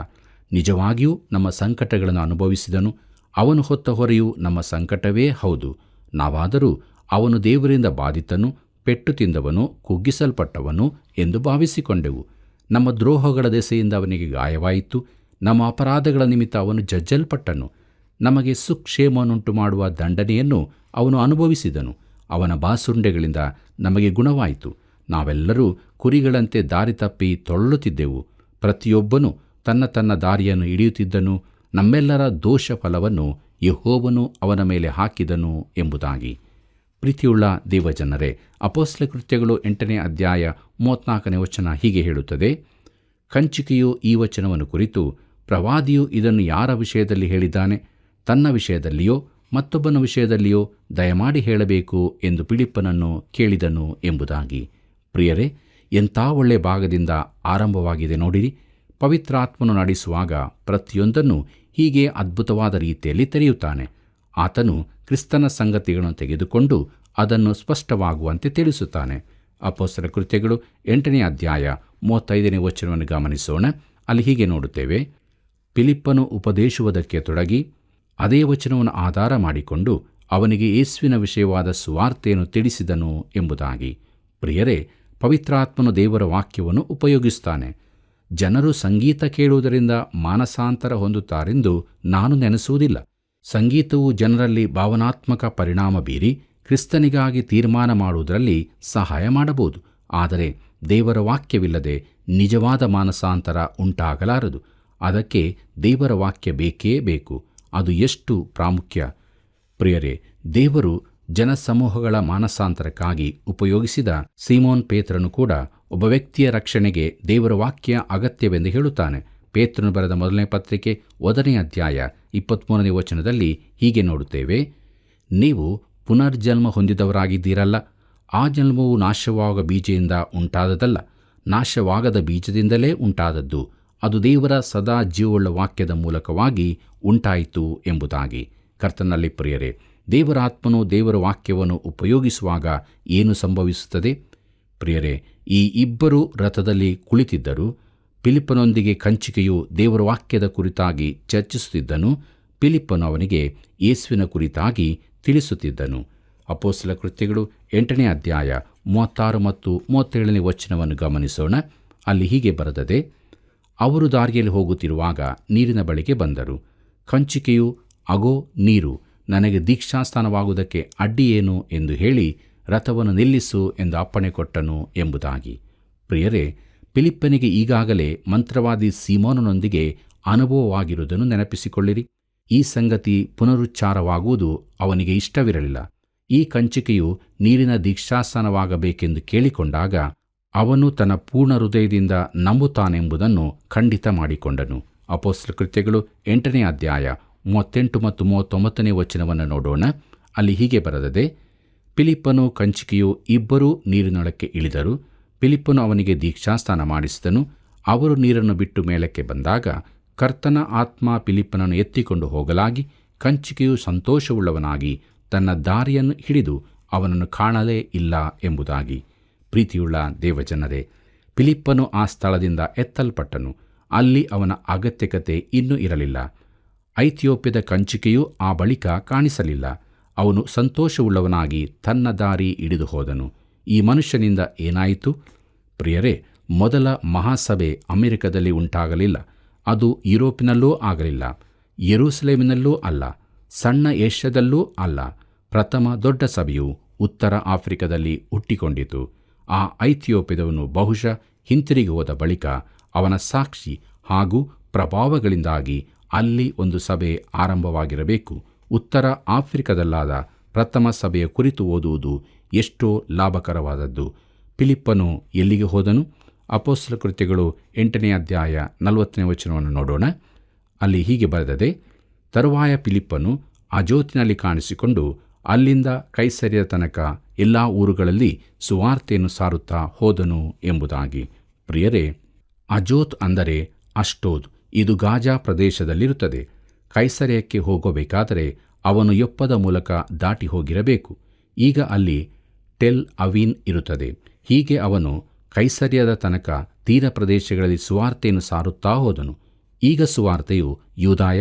[SPEAKER 2] ನಿಜವಾಗಿಯೂ ನಮ್ಮ ಸಂಕಟಗಳನ್ನು ಅನುಭವಿಸಿದನು. ಅವನು ಹೊತ್ತ ಹೊರೆಯು ನಮ್ಮ ಸಂಕಟವೇ ಹೌದು. ನಾವಾದರೂ ಅವನು ದೇವರಿಂದ ಬಾಧಿತನು, ಪೆಟ್ಟು ತಿಂದವನು, ಕುಗ್ಗಿಸಲ್ಪಟ್ಟವನು ಎಂದು ಭಾವಿಸಿಕೊಂಡೆವು. ನಮ್ಮ ದ್ರೋಹಗಳ ದೆಸೆಯಿಂದ ಅವನಿಗೆ ಗಾಯವಾಯಿತು, ನಮ್ಮ ಅಪರಾಧಗಳ ನಿಮಿತ್ತ ಅವನು ಜಜ್ಜಲ್ಪಟ್ಟನು. ನಮಗೆ ಸುಕ್ಷೇಮವನ್ನುಂಟು ಮಾಡುವ ದಂಡನೆಯನ್ನು ಅವನು ಅನುಭವಿಸಿದನು. ಅವನ ಬಾಸುಂಡೆಗಳಿಂದ ನಮಗೆ ಗುಣವಾಯಿತು. ನಾವೆಲ್ಲರೂ ಕುರಿಗಳಂತೆ ದಾರಿ ತಪ್ಪಿ ತೊಳಲುತ್ತಿದ್ದೆವು. ಪ್ರತಿಯೊಬ್ಬನು ತನ್ನ ತನ್ನ ದಾರಿಯನ್ನು ಹಿಡಿಯುತ್ತಿದ್ದನು. ನಮ್ಮೆಲ್ಲರ ದೋಷ ಫಲವನ್ನು ಯೆಹೋವನು ಅವನ ಮೇಲೆ ಹಾಕಿದನು ಎಂಬುದಾಗಿ. ಪ್ರೀತಿಯುಳ್ಳ ದೇವಜನರೇ, ಅಪೊಸ್ತಲ ಕೃತ್ಯಗಳು 8ನೇ ಅಧ್ಯಾಯ 34ನೇ ವಚನ ಹೀಗೆ ಹೇಳುತ್ತದೆ, ಕಂಚಿಕೆಯು ಈ ವಚನವನ್ನು ಕುರಿತು, ಪ್ರವಾದಿಯು ಇದನ್ನು ಯಾರ ವಿಷಯದಲ್ಲಿ ಹೇಳಿದ್ದಾನೆ? ತನ್ನ ವಿಷಯದಲ್ಲಿಯೋ ಮತ್ತೊಬ್ಬನ ವಿಷಯದಲ್ಲಿಯೋ ದಯಮಾಡಿ ಹೇಳಬೇಕು ಎಂದು ಫಿಲಿಪ್ಪನನ್ನು ಕೇಳಿದನು ಎಂಬುದಾಗಿ. ಪ್ರಿಯರೇ, ಎಂಥ ಒಳ್ಳೆಯ ಭಾಗದಿಂದ ಆರಂಭವಾಗಿದೆ ನೋಡಿರಿ. ಪವಿತ್ರಾತ್ಮನು ನಡೆಸುವಾಗ ಪ್ರತಿಯೊಂದನ್ನು ಹೀಗೆ ಅದ್ಭುತವಾದ ರೀತಿಯಲ್ಲಿ ತೆರೆಯುತ್ತಾನೆ. ಆತನು ಕ್ರಿಸ್ತನ ಸಂಗತಿಗಳನ್ನು ತೆಗೆದುಕೊಂಡು ಅದನ್ನು ಸ್ಪಷ್ಟವಾಗುವಂತೆ ತಿಳಿಸುತ್ತಾನೆ. ಅಪೊಸ್ತಲ ಕೃತ್ಯಗಳು 8ನೇ ಅಧ್ಯಾಯ 35ನೇ ವಚನವನ್ನು ಗಮನಿಸೋಣ. ಅಲ್ಲಿ ಹೀಗೆ ನೋಡುತ್ತೇವೆ, ಫಿಲಿಪ್ಪನು ಉಪದೇಶುವುದಕ್ಕೆ ತೊಡಗಿ ಅದೇ ವಚನವನ್ನು ಆಧಾರ ಮಾಡಿಕೊಂಡು ಅವನಿಗೆ ಯೇಸುವಿನ ವಿಷಯವಾದ ಸುವಾರ್ತೆಯನ್ನು ತಿಳಿಸಿದನು ಎಂಬುದಾಗಿ. ಪ್ರಿಯರೇ, ಪವಿತ್ರಾತ್ಮನು ದೇವರ ವಾಕ್ಯವನ್ನು ಉಪಯೋಗಿಸುತ್ತಾನೆ. ಜನರು ಸಂಗೀತ ಕೇಳುವುದರಿಂದ ಮಾನಸಾಂತರ ಹೊಂದುತ್ತಾರೆಂದು ನಾನು ನೆನೆಸುವುದಿಲ್ಲ. ಸಂಗೀತವು ಜನರಲ್ಲಿ ಭಾವನಾತ್ಮಕ ಪರಿಣಾಮ ಬೀರಿ ಕ್ರಿಸ್ತನಿಗಾಗಿ ತೀರ್ಮಾನ ಮಾಡುವುದರಲ್ಲಿ ಸಹಾಯ ಮಾಡಬಹುದು. ಆದರೆ ದೇವರ ವಾಕ್ಯವಿಲ್ಲದೆ ನಿಜವಾದ ಮಾನಸಾಂತರ ಉಂಟಾಗಲಾರದು. ಅದಕ್ಕೆ ದೇವರ ವಾಕ್ಯ ಬೇಕೇ ಬೇಕು. ಅದು ಎಷ್ಟು ಪ್ರಾಮುಖ್ಯ! ಪ್ರಿಯರೇ, ದೇವರು ಜನಸಮೂಹಗಳ ಮಾನಸಾಂತರಕ್ಕಾಗಿ ಉಪಯೋಗಿಸಿದ ಸೀಮೋನ್ ಪೇತ್ರನು ಕೂಡ ಒಬ್ಬ ವ್ಯಕ್ತಿಯ ರಕ್ಷಣೆಗೆ ದೇವರ ವಾಕ್ಯ ಅಗತ್ಯವೆಂದು ಹೇಳುತ್ತಾನೆ. ಪೇತ್ರನು ಬರೆದ 1ನೇ ಪತ್ರಿಕೆ 1ನೇ ಅಧ್ಯಾಯ 23ನೇ ವಚನದಲ್ಲಿ ಹೀಗೆ ನೋಡುತ್ತೇವೆ, ನೀವು ಪುನರ್ಜನ್ಮ ಹೊಂದಿದವರಾಗಿದ್ದೀರಲ್ಲ. ಆ ಜನ್ಮವು ನಾಶವಾಗುವ ಬೀಜದಿಂದ ಉಂಟಾದದಲ್ಲ, ನಾಶವಾಗದ ಬೀಜದಿಂದಲೇ ಉಂಟಾದದ್ದು. ಅದು ದೇವರ ಸದಾ ಜೀವವುಳ್ಳ ವಾಕ್ಯದ ಮೂಲಕವಾಗಿ ಉಂಟಾಯಿತು ಎಂಬುದಾಗಿ. ಕರ್ತನಲ್ಲಿ ಪ್ರಿಯರೇ, ದೇವರಾತ್ಮನು ದೇವರ ವಾಕ್ಯವನ್ನು ಉಪಯೋಗಿಸುವಾಗ ಏನು ಸಂಭವಿಸುತ್ತದೆ? ಪ್ರಿಯರೇ, ಈ ಇಬ್ಬರು ರಥದಲ್ಲಿ ಕುಳಿತಿದ್ದರು. ಫಿಲಿಪ್ಪನೊಂದಿಗೆ ಕಂಚಿಕೆಯು ದೇವರ ವಾಕ್ಯದ ಕುರಿತಾಗಿ ಚರ್ಚಿಸುತ್ತಿದ್ದನು. ಫಿಲಿಪ್ಪನು ಅವನಿಗೆ ಯೇಸುವಿನ ಕುರಿತಾಗಿ ತಿಳಿಸುತ್ತಿದ್ದನು. ಅಪೊಸ್ತಲ ಕೃತ್ಯಗಳು 8ನೇ ಅಧ್ಯಾಯ 36 ಮತ್ತು 37ನೇ ವಚನವನ್ನು ಗಮನಿಸೋಣ. ಅಲ್ಲಿ ಹೀಗೆ ಬರೆದದೆ, ಅವರು ದಾರಿಯಲ್ಲಿ ಹೋಗುತ್ತಿರುವಾಗ ನೀರಿನ ಬಳಿಗೆ ಬಂದರು. ಕಂಚಿಕೆಯು, ಅಗೋ ನೀರು, ನನಗೆ ದೀಕ್ಷಾಸ್ನಾನವಾಗುವುದಕ್ಕೆ ಅಡ್ಡಿಯೇನು ಎಂದು ಹೇಳಿ ರಥವನ್ನು ನಿಲ್ಲಿಸು ಎಂದು ಅಪ್ಪಣೆ ಕೊಟ್ಟನು ಎಂಬುದಾಗಿ. ಪ್ರಿಯರೇ, ಫಿಲಿಪ್ಪನಿಗೆ ಈಗಾಗಲೇ ಮಂತ್ರವಾದಿ ಸೀಮೋನನೊಂದಿಗೆ ಅನುಭವವಾಗಿರುವುದನ್ನು ನೆನಪಿಸಿಕೊಳ್ಳಿರಿ. ಈ ಸಂಗತಿ ಪುನರುಚ್ಚಾರವಾಗುವುದು ಅವನಿಗೆ ಇಷ್ಟವಿರಲಿಲ್ಲ. ಈ ಕಂಚಿಕೆಯು ನೀರಿನ ದೀಕ್ಷಾಸ್ನಾನವಾಗಬೇಕೆಂದು ಕೇಳಿಕೊಂಡಾಗ ಅವನು ತನ್ನ ಪೂರ್ಣ ಹೃದಯದಿಂದ ನಂಬುತ್ತಾನೆಂಬುದನ್ನು ಖಂಡಿತ ಮಾಡಿಕೊಂಡನು. ಅಪೊಸ್ತಲ ಕೃತ್ಯಗಳು 8ನೇ ಅಧ್ಯಾಯ 38 ಮತ್ತು 39ನೇ ವಚನವನ್ನು ನೋಡೋಣ. ಅಲ್ಲಿ ಹೀಗೆ ಬರೆದದೆ, ಫಿಲಿಪ್ಪನು ಕಂಚಿಕೆಯು ಇಬ್ಬರೂ ನೀರಿನೊಳಕ್ಕೆ ಇಳಿದರು. ಫಿಲಿಪ್ಪನು ಅವನಿಗೆ ದೀಕ್ಷಾಸ್ನಾನ ಮಾಡಿಸಿದನು. ಅವರು ನೀರನ್ನು ಬಿಟ್ಟು ಮೇಲಕ್ಕೆ ಬಂದಾಗ ಕರ್ತನ ಆತ್ಮ ಫಿಲಿಪ್ಪನನ್ನು ಎತ್ತಿಕೊಂಡು ಹೋಗಲಾಗಿ, ಕಂಚಿಕೆಯು ಸಂತೋಷವುಳ್ಳವನಾಗಿ ತನ್ನ ದಾರಿಯನ್ನು ಹಿಡಿದು ಅವನನ್ನು ಕಾಣಲೇ ಇಲ್ಲ ಎಂಬುದಾಗಿ. ಪ್ರೀತಿಯುಳ್ಳ ದೇವಜನರೇ, ಫಿಲಿಪ್ಪನು ಆ ಸ್ಥಳದಿಂದ ಎತ್ತಲ್ಪಟ್ಟನು. ಅಲ್ಲಿ ಅವನ ಅಗತ್ಯಕತೆ ಇನ್ನೂ ಇರಲಿಲ್ಲ. ಐಥಿಯೋಪ್ಯದ ಕಂಚಿಕೆಯು ಆ ಬಳಿಕ ಕಾಣಿಸಲಿಲ್ಲ. ಅವನು ಸಂತೋಷವುಳ್ಳವನಾಗಿ ತನ್ನ ದಾರಿ ಹಿಡಿದು ಹೋದನು. ಈ ಮನುಷ್ಯನಿಂದ ಏನಾಯಿತು? ಪ್ರಿಯರೇ, ಮೊದಲ ಮಹಾಸಭೆ ಅಮೆರಿಕದಲ್ಲಿ ಉಂಟಾಗಲಿಲ್ಲ. ಅದು ಯುರೋಪಿನಲ್ಲೂ ಆಗಲಿಲ್ಲ, ಯೆರೂಸಲೇಮಿನಲ್ಲೂ ಅಲ್ಲ, ಸಣ್ಣ ಏಷ್ಯಾದಲ್ಲೂ ಅಲ್ಲ. ಪ್ರಥಮ ದೊಡ್ಡ ಸಭೆಯು ಉತ್ತರ ಆಫ್ರಿಕಾದಲ್ಲಿ ಹುಟ್ಟಿಕೊಂಡಿತು. ಆ ಐಥಿಯೋಪ್ಯದವನು ಬಹುಶಃ ಹಿಂತಿರುಗಿ ಹೋದ ಬಳಿಕ ಅವನ ಸಾಕ್ಷಿ ಹಾಗೂ ಪ್ರಭಾವಗಳಿಂದಾಗಿ ಅಲ್ಲಿ ಒಂದು ಸಭೆ ಆರಂಭವಾಗಿರಬೇಕು. ಉತ್ತರ ಆಫ್ರಿಕಾದಲ್ಲಾದ ಪ್ರಥಮ ಸಭೆಯ ಕುರಿತು ಓದುವುದು ಎಷ್ಟೋ ಲಾಭಕರವಾದದ್ದು. ಫಿಲಿಪ್ಪನು ಎಲ್ಲಿಗೆ ಹೋದನು? ಅಪೊಸ್ತಲ ಕೃತ್ಯಗಳು 8ನೇ ಅಧ್ಯಾಯ 40ನೇ ವಚನವನ್ನು ನೋಡೋಣ. ಅಲ್ಲಿ ಹೀಗೆ ಬರೆದದೆ, ತರುವಾಯ ಫಿಲಿಪ್ಪನು ಅಜೋತಿನಲ್ಲಿ ಕಾಣಿಸಿಕೊಂಡು ಅಲ್ಲಿಂದ ಕೈಸರಿಯ ತನಕ ಎಲ್ಲ ಊರುಗಳಲ್ಲಿ ಸುವಾರ್ತೆಯನ್ನು ಸಾರುತ್ತಾ ಹೋದನು ಎಂಬುದಾಗಿ. ಪ್ರಿಯರೇ, ಅಜೋತ್ ಅಂದರೆ ಅಷ್ಟೋದ್, ಇದು ಗಾಜಾ ಪ್ರದೇಶದಲ್ಲಿರುತ್ತದೆ. ಕೈಸರೈಯಕ್ಕೆ ಹೋಗಬೇಕಾದರೆ ಅವನು ಯೊಪ್ಪದ ಮೂಲಕ ದಾಟಿ ಹೋಗಿರಬೇಕು. ಈಗ ಅಲ್ಲಿ ಟೆಲ್ ಅವೀನ್ ಇರುತ್ತದೆ. ಹೀಗೆ ಅವನು ಕೈಸರ್ಯದ ತನಕ ತೀರ ಪ್ರದೇಶಗಳಲ್ಲಿ ಸುವಾರ್ತೆಯನ್ನು ಸಾರುತ್ತಾ ಹೋದನು. ಈಗ ಸುವಾರ್ತೆಯು ಯೂದಾಯ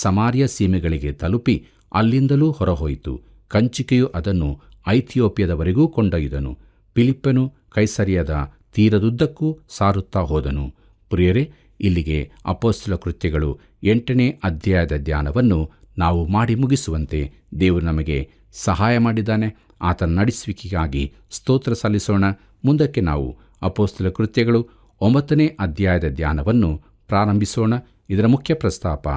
[SPEAKER 2] ಸಮಾರ್ಯ ಸೀಮೆಗಳಿಗೆ ತಲುಪಿ ಅಲ್ಲಿಂದಲೂ ಹೊರಹೋಯಿತು. ಕಂಚಿಕೆಯು ಅದನ್ನು ಐಥಿಯೋಪ್ಯದವರೆಗೂ ಕೊಂಡೊಯ್ದನು. ಫಿಲಿಪ್ಪನು ಕೈಸರ್ಯದ ತೀರದುದ್ದಕ್ಕೂ ಸಾರುತ್ತಾ ಹೋದನು. ಪ್ರಿಯರೇ, ಇಲ್ಲಿಗೆ ಅಪೊಸ್ತಲ ಕೃತ್ಯಗಳು 8ನೇ ಅಧ್ಯಾಯದ ಧ್ಯಾನವನ್ನು ನಾವು ಮಾಡಿ ಮುಗಿಸುವಂತೆ ದೇವರು ನಮಗೆ ಸಹಾಯ ಮಾಡಿದ್ದಾನೆ. ಆತನ ನಡೆಸುವಿಕೆಗಾಗಿ ಸ್ತೋತ್ರ ಸಲ್ಲಿಸೋಣ. ಮುಂದಕ್ಕೆ ನಾವು ಅಪೊಸ್ತಲ ಕೃತ್ಯಗಳು 9ನೇ ಅಧ್ಯಾಯದ ಧ್ಯಾನವನ್ನು ಪ್ರಾರಂಭಿಸೋಣ. ಇದರ ಮುಖ್ಯ ಪ್ರಸ್ತಾಪ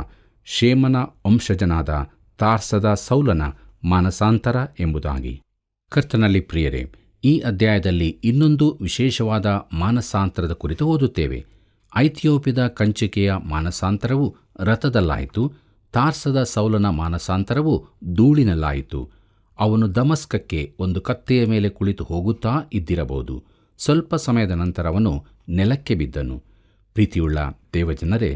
[SPEAKER 2] ಶೇಮನ ವಂಶಜನಾದ ತಾರ್ಸದ ಸೌಲನ ಮಾನಸಾಂತರ ಎಂಬುದಾಗಿ. ಕರ್ತನಲ್ಲಿ ಪ್ರಿಯರೇ, ಈ ಅಧ್ಯಾಯದಲ್ಲಿ ಇನ್ನೊಂದು ವಿಶೇಷವಾದ ಮಾನಸಾಂತರದ ಕುರಿತು ಓದುತ್ತೇವೆ. ಐಥಿಯೋಪ್ಯದ ಕಂಚಿಕೆಯ ಮಾನಸಾಂತರವು ರಥದಲ್ಲಾಯಿತು. ತಾರ್ಸದ ಸೌಲನ ಮಾನಸಾಂತರವು ಧೂಳಿನಲ್ಲಾಯಿತು. ಅವನು ದಮಸ್ಕಕ್ಕೆ ಒಂದು ಕತ್ತೆಯ ಮೇಲೆ ಕುಳಿತು ಹೋಗುತ್ತಾ ಇದ್ದಿರಬಹುದು. ಸ್ವಲ್ಪ ಸಮಯದ ನಂತರ ಅವನು ನೆಲಕ್ಕೆ ಬಿದ್ದನು. ಪ್ರೀತಿಯುಳ್ಳ ದೇವಜನರೇ,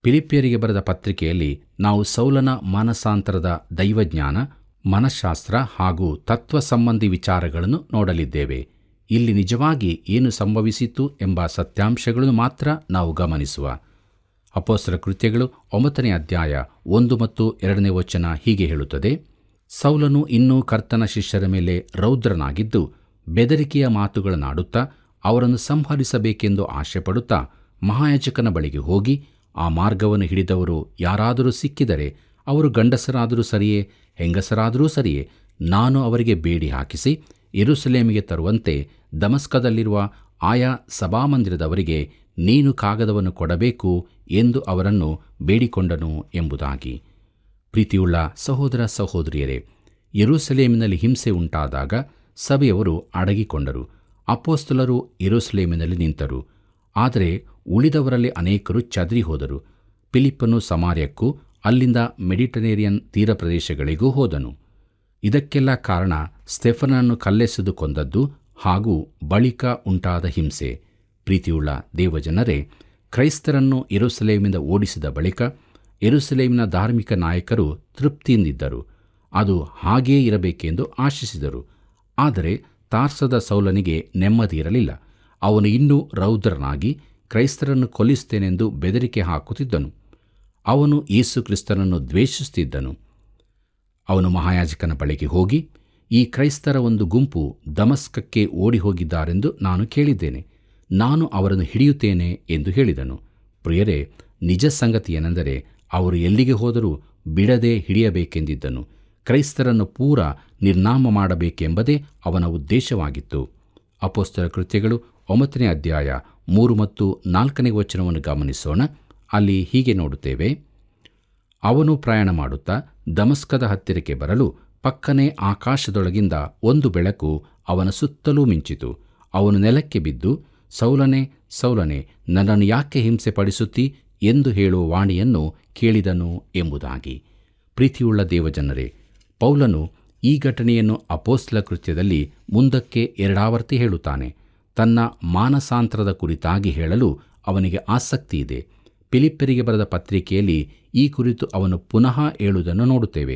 [SPEAKER 2] ಫಿಲಿಪ್ಪಿಯರಿಗೆ ಬರೆದ ಪತ್ರಿಕೆಯಲ್ಲಿ ನಾವು ಸೌಲನ ಮಾನಸಾಂತರದ ದೈವಜ್ಞಾನ, ಮನಃಶಾಸ್ತ್ರ ಹಾಗೂ ತತ್ವ ಸಂಬಂಧಿ ವಿಚಾರಗಳನ್ನು ನೋಡಲಿದ್ದೇವೆ. ಇಲ್ಲಿ ನಿಜವಾಗಿ ಏನು ಸಂಭವಿಸಿತು ಎಂಬ ಸತ್ಯಾಂಶಗಳನ್ನು ಮಾತ್ರ ನಾವು ಗಮನಿಸುವ. ಅಪೊಸ್ತಲ ಕೃತ್ಯಗಳು 9ನೇ ಅಧ್ಯಾಯ 1 ಮತ್ತು 2ನೇ ವಚನ ಹೀಗೆ ಹೇಳುತ್ತದೆ: ಸೌಲನು ಇನ್ನೂ ಕರ್ತನ ಶಿಷ್ಯರ ಮೇಲೆ ರೌದ್ರನಾಗಿದ್ದು, ಬೆದರಿಕೆಯ ಮಾತುಗಳನ್ನಾಡುತ್ತಾ ಅವರನ್ನು ಸಂಹರಿಸಬೇಕೆಂದು ಆಶೆಪಡುತ್ತಾ ಮಹಾಯಾಜಕನ ಬಳಿಗೆ ಹೋಗಿ, ಆ ಮಾರ್ಗವನ್ನು ಹಿಡಿದವರು ಯಾರಾದರೂ ಸಿಕ್ಕಿದರೆ, ಅವರು ಗಂಡಸರಾದರೂ ಸರಿಯೇ ಹೆಂಗಸರಾದರೂ ಸರಿಯೇ, ನಾನು ಅವರಿಗೆ ಬೇಡಿ ಹಾಕಿಸಿ ಯೆರೂಸಲೇಮಿಗೆ ತರುವಂತೆ ದಮಸ್ಕದಲ್ಲಿರುವ ಆಯಾ ಸಭಾಮಂದಿರದವರಿಗೆ ನೀನು ಕಾಗದವನ್ನು ಕೊಡಬೇಕು ಎಂದು ಅವರನ್ನು ಬೇಡಿಕೊಂಡನು ಎಂಬುದಾಗಿ. ಪ್ರೀತಿಯುಳ್ಳ ಸಹೋದರ ಸಹೋದರಿಯರೇ, ಯೆರೂಸಲೇಮಿನಲ್ಲಿ ಹಿಂಸೆ ಉಂಟಾದಾಗ ಸಭೆಯವರು ಅಡಗಿಕೊಂಡರು. ಅಪೊಸ್ತಲರು ಯೆರೂಸಲೇಮಿನಲ್ಲಿ ನಿಂತರು. ಆದರೆ ಉಳಿದವರಲ್ಲಿ ಅನೇಕರು ಚದರಿ ಹೋದರು. ಫಿಲಿಪ್ಪನು ಸಮಾರ್ಯಕ್ಕೂ ಅಲ್ಲಿಂದ ಮೆಡಿಟರೇನಿಯನ್ ತೀರ ಪ್ರದೇಶಗಳಿಗೂ ಹೋದನು. ಇದಕ್ಕೆಲ್ಲ ಕಾರಣ ಸ್ತೆಫನನನ್ನು ಕಲ್ಲೆಸೆದು ಕೊಂದದ್ದು ಹಾಗೂ ಬಳಿಕ ಉಂಟಾದ ಹಿಂಸೆ. ಪ್ರೀತಿಯುಳ್ಳ ದೇವಜನರೇ, ಕ್ರೈಸ್ತರನ್ನು ಯೆರೂಸಲೇಮಿಂದ ಓಡಿಸಿದ ಬಳಿಕ ಯೆರೂಸಲೇಮಿನ ಧಾರ್ಮಿಕ ನಾಯಕರು ತೃಪ್ತಿಯಿಂದಿದ್ದರು. ಅದು ಹಾಗೇ ಇರಬೇಕೆಂದು ಆಶಿಸಿದರು. ಆದರೆ ತಾರ್ಸದ ಸೌಲನಿಗೆ ನೆಮ್ಮದಿ ಇರಲಿಲ್ಲ. ಅವನು ಇನ್ನೂ ರೌದ್ರನಾಗಿ ಕ್ರೈಸ್ತರನ್ನು ಕೊಲ್ಲಿಸುತ್ತೇನೆಂದು ಬೆದರಿಕೆ ಹಾಕುತ್ತಿದ್ದನು. ಅವನು ಯೇಸು ಕ್ರಿಸ್ತನನ್ನು ದ್ವೇಷಿಸುತ್ತಿದ್ದನು. ಅವನು ಮಹಾಯಾಜಕನ ಬಳಿಗೆ ಹೋಗಿ, ಈ ಕ್ರೈಸ್ತರ ಒಂದು ಗುಂಪು ದಮಸ್ಕಕ್ಕೆ ಓಡಿ ಹೋಗಿದ್ದಾರೆಂದು ನಾನು ಕೇಳಿದ್ದೇನೆ. ನಾನು ಅವರನ್ನು ಹಿಡಿಯುತ್ತೇನೆ ಎಂದು ಹೇಳಿದನು. ಪ್ರಿಯರೇ, ನಿಜ ಸಂಗತಿ ಏನೆಂದರೆ ಅವರು ಎಲ್ಲಿಗೆ ಹೋದರೂ ಬಿಡದೆ ಹಿಡಿಯಬೇಕೆಂದಿದ್ದನು. ಕ್ರೈಸ್ತರನ್ನು ಪೂರ ನಿರ್ನಾಮ ಮಾಡಬೇಕೆಂಬುದೇ ಅವನ ಉದ್ದೇಶವಾಗಿತ್ತು. ಅಪೊಸ್ತಲ ಕೃತ್ಯಗಳು 9ನೇ ಅಧ್ಯಾಯ 3 ಮತ್ತು 4ನೇ ವಚನವನ್ನು ಗಮನಿಸೋಣ. ಅಲ್ಲಿ ಹೀಗೆ ನೋಡುತ್ತೇವೆ: ಅವನು ಪ್ರಯಾಣ ಮಾಡುತ್ತಾ ದಮಸ್ಕದ ಹತ್ತಿರಕ್ಕೆ ಬರಲು ಪಕ್ಕನೆ ಆಕಾಶದೊಳಗಿಂದ ಒಂದು ಬೆಳಕು ಅವನ ಸುತ್ತಲೂ ಮಿಂಚಿತು. ಅವನು ನೆಲಕ್ಕೆ ಬಿದ್ದು, ಸೌಲನೇ ಸೌಲನೇ, ನನ್ನನ್ನು ಯಾಕೆ ಹಿಂಸೆ ಪಡಿಸುತ್ತೀ ಎಂದು ಹೇಳುವ ವಾಣಿಯನ್ನು ಕೇಳಿದನು ಎಂಬುದಾಗಿ. ಪ್ರೀತಿಯುಳ್ಳ ದೇವಜನರೇ, ಪೌಲನು ಈ ಘಟನೆಯನ್ನು ಅಪೊಸ್ತಲ ಕೃತ್ಯದಲ್ಲಿ ಮುಂದಕ್ಕೆ 2 ಆವರ್ತಿ ಹೇಳುತ್ತಾನೆ. ತನ್ನ ಮಾನಸಾಂತರದ ಕುರಿತಾಗಿ ಹೇಳಲು ಅವನಿಗೆ ಆಸಕ್ತಿ ಇದೆ. ಫಿಲಿಪ್ಪಿಯರಿಗೆ ಬರೆದ ಪತ್ರಿಕೆಯಲ್ಲಿ ಈ ಕುರಿತು ಅವನು ಪುನಃ ಹೇಳುವುದನ್ನು ನೋಡುತ್ತೇವೆ.